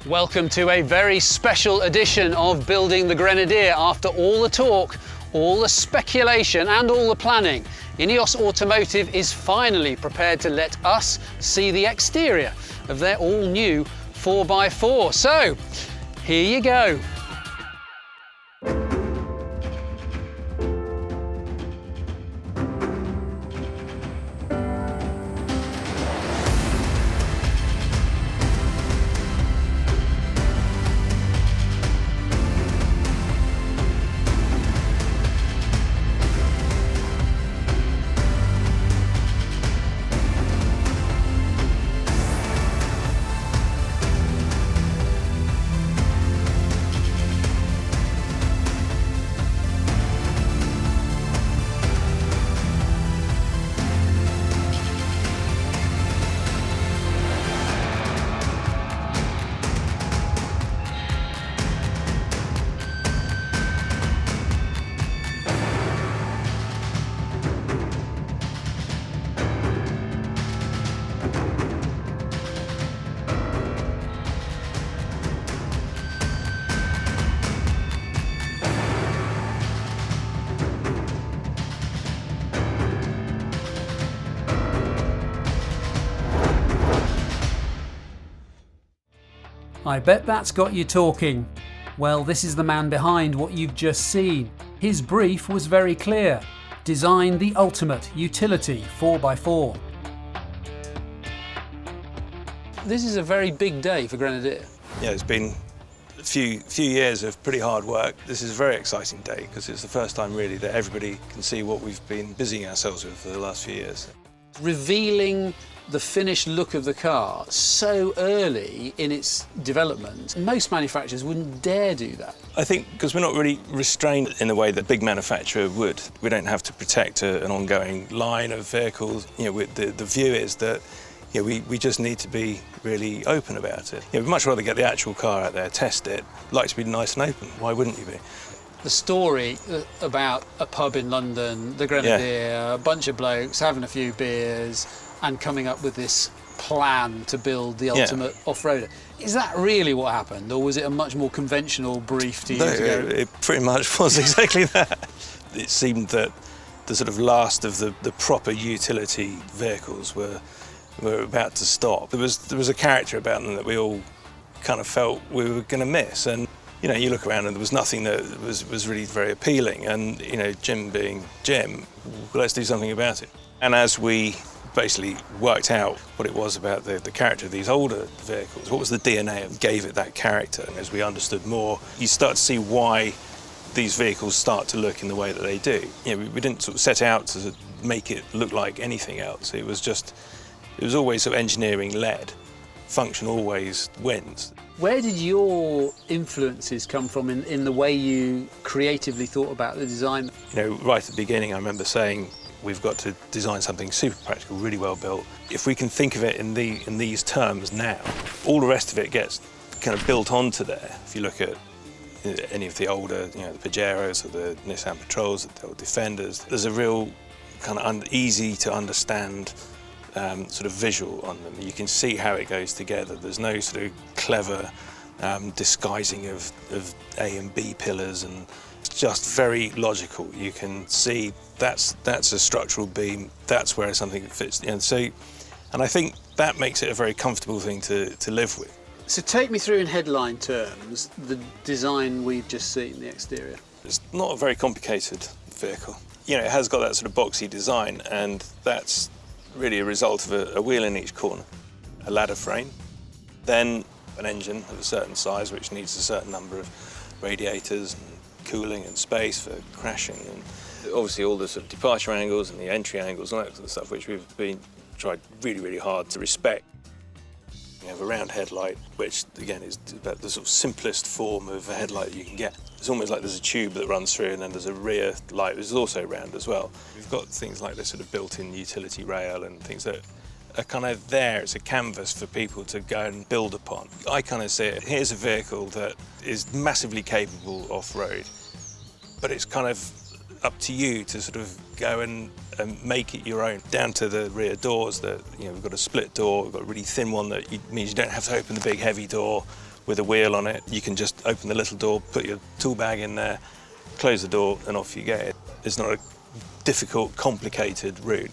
Welcome to a very special edition of Building the Grenadier. After all the talk, all the speculation and all the planning, INEOS Automotive is finally prepared to let us see the exterior of their all-new 4x4. So, here you go. I bet that's got you talking. Well, this is the man behind what you've just seen. His brief was very clear. Design the ultimate utility 4x4. This is a very big day for Grenadier. Yeah, it's been a few years of pretty hard work. This is a very exciting day because it's the first time really that everybody can see what we've been busying ourselves with for the last few years. Revealing the finished look of the car so early in its development, most manufacturers wouldn't dare do that. I think because we're not really restrained in the way that a big manufacturer would. We don't have to protect an ongoing line of vehicles. You know, the view is that we just need to be really open about it. We'd much rather get the actual car out there, test it, like to be nice and open. Why wouldn't you be? The story about a pub in London, the Grenadier, a bunch of blokes having a few beers and coming up with this plan to build the ultimate off-roader. Is that really what happened, or was it a much more conventional brief to years ago? It pretty much was exactly that. It seemed that the sort of last of the proper utility vehicles were about to stop. There was a character about them that we all kind of felt we were going to miss, and you look around and there was nothing that was really very appealing, and Jim being Jim, let's do something about it. And as we basically worked out what it was about the character of these older vehicles, what was the DNA that gave it that character, and as we understood more, you start to see why these vehicles start to look in the way that they do. We didn't sort of set out to make it look like anything else. It was always sort of engineering led. Function always wins. Where did your influences come from in the way you creatively thought about the design? Right at the beginning, I remember saying, we've got to design something super practical, really well built. If we can think of it in these terms now, all the rest of it gets kind of built onto there. If you look at any of the older, the Pajeros or the Nissan Patrols, the old Defenders, there's a real kind of easy to understand sort of visual on them. You can see how it goes together. There's no sort of clever disguising of A and B pillars, and it's just very logical. You can see that's a structural beam, that's where something fits. And I think that makes it a very comfortable thing to live with. So take me through in headline terms the design we've just seen, the exterior. It's not a very complicated vehicle. It has got that sort of boxy design, and that's really a result of a wheel in each corner, a ladder frame, then an engine of a certain size which needs a certain number of radiators and cooling and space for crashing, and obviously all the sort of departure angles and the entry angles and all that sort of stuff which we've tried really, really hard to respect. We have a round headlight, which again is about the sort of simplest form of a headlight you can get. It's almost like there's a tube that runs through, and then there's a rear light which is also round as well. We've got things like this sort of built-in utility rail and things that are kind of there. It's a canvas for people to go and build upon. I kind of see it, here's a vehicle that is massively capable off-road, but it's kind of up to you to sort of go and make it your own, down to the rear doors that, we've got a split door, we've got a really thin one that means you don't have to open the big heavy door. with a wheel on it. You can just open the little door, put your tool bag in there, close the door, and off you go. It's not a difficult, complicated route.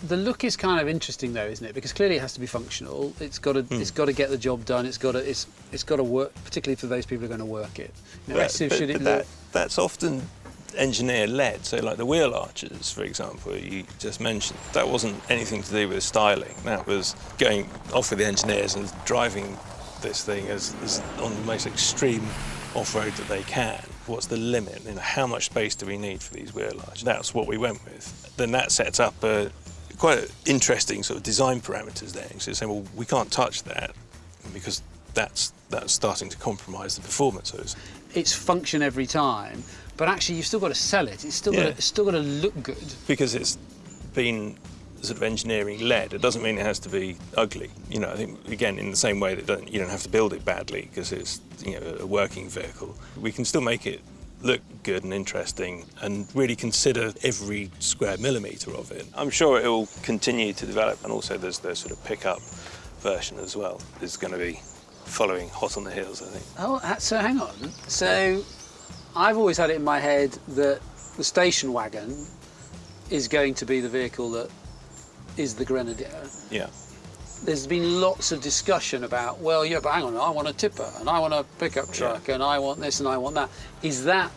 The look is kind of interesting though, isn't it? Because clearly it has to be functional. It's got to get the job done. It's got to work, particularly for those people who are going to work it. That's often engineer-led. So like the wheel arches, for example, you just mentioned, that wasn't anything to do with styling. That was going off with the engineers and driving this thing as on the most extreme off-road that they can. What's the limit? How much space do we need for these wheel arches? That's what we went with. Then that sets up quite interesting sort of design parameters there. So you're saying, well, we can't touch that because that's starting to compromise the performance of it. It's function every time, but actually you've still got to sell it. It's still got to look good. Because it's been sort of engineering led, it doesn't mean it has to be ugly. I think again in the same way that you don't have to build it badly because it's a working vehicle. We can still make it look good and interesting and really consider every square millimetre of it. I'm sure it will continue to develop, and also there's the sort of pickup version as well. It's going to be following hot on the heels, I think. Oh, so hang on. So I've always had it in my head that the station wagon is going to be the vehicle that is the Grenadier. Yeah. There's been lots of discussion about, well, yeah, but hang on, I want a tipper and I want a pickup truck and I want this and I want that. Is that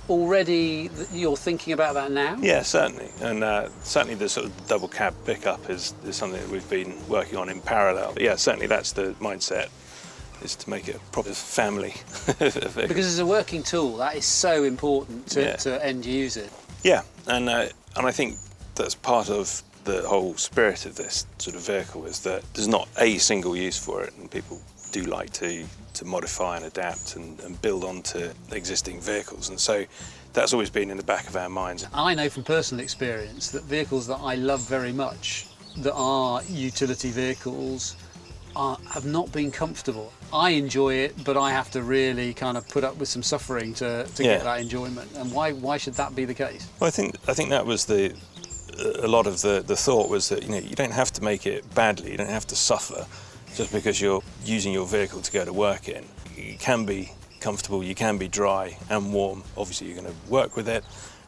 already, you're thinking about that now? Yeah, certainly. And certainly the sort of double cab pickup is something that we've been working on in parallel. But yeah, certainly that's the mindset, is to make it a proper family. Because as a working tool, that is so important to end user. Yeah, and I think that's part of the whole spirit of this sort of vehicle, is that there's not a single use for it, and people do like to modify and adapt and build onto existing vehicles, and so that's always been in the back of our minds. I know from personal experience that vehicles that I love very much, that are utility vehicles, have not been comfortable. I enjoy it, but I have to really kind of put up with some suffering to get that enjoyment. And why should that be the case? Well, I think that was a lot of the thought was that you don't have to make it badly, you don't have to suffer just because you're using your vehicle to go to work in. You can be comfortable, you can be dry and warm. Obviously you're going to work with it,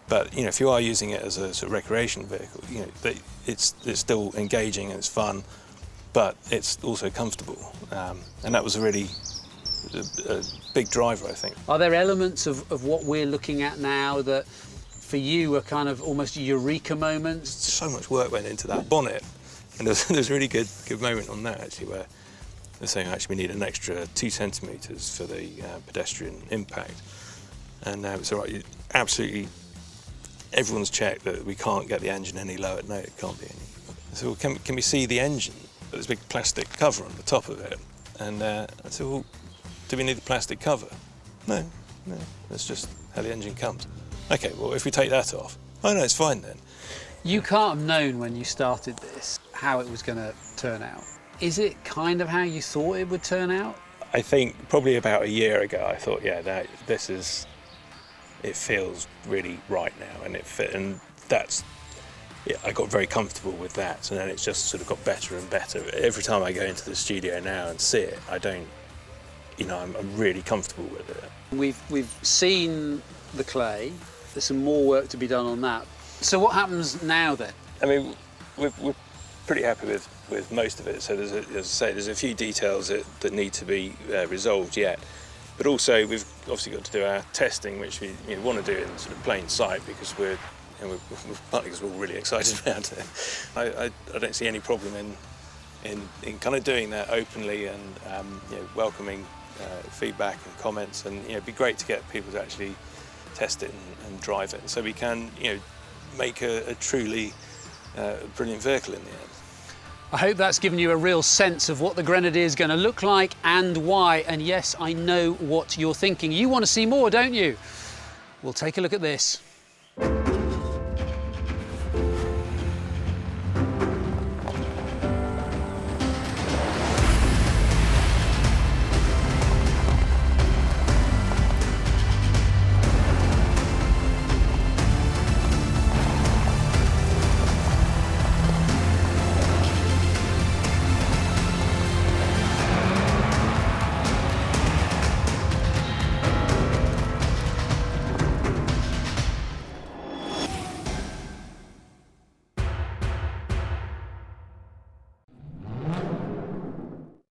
but if you are using it as a sort of recreation vehicle, it's still engaging and it's fun, but it's also comfortable, and that was a really big driver, I think. Are there elements of what we're looking at now that for you are kind of almost eureka moments? So much work went into that bonnet, and there's a really good moment on that actually, where they're saying actually we need an extra 2 centimetres for the pedestrian impact, and it's all right. Absolutely, everyone's checked that we can't get the engine any lower. No, it can't be any. So well, can we see the engine? But there's a big plastic cover on the top of it, and I said, well, do we need the plastic cover? No, that's just how the engine comes. Okay, well, if we take that off, oh no, it's fine then. You can't have known when you started this how it was going to turn out. Is it kind of how you thought it would turn out? I think probably about a year ago I thought, yeah, it feels really right now, and I got very comfortable with that, and then it's just sort of got better and better. Every time I go into the studio now and see it, I'm really comfortable with it. We've seen the clay. There's some more work to be done on that. So what happens now then? I mean, we're pretty happy with most of it. So there's a few details that need to be resolved yet. But also we've obviously got to do our testing, which we want to do in sort of plain sight, because we're partly because we're all really excited about it. I don't see any problem in kind of doing that openly and welcoming feedback and comments, and it'd be great to get people to actually test it and drive it, so we can make a truly brilliant vehicle in the end. I hope that's given you a real sense of what the Grenadier is going to look like and why. And yes, I know what you're thinking. You want to see more, don't you? We'll take a look at this.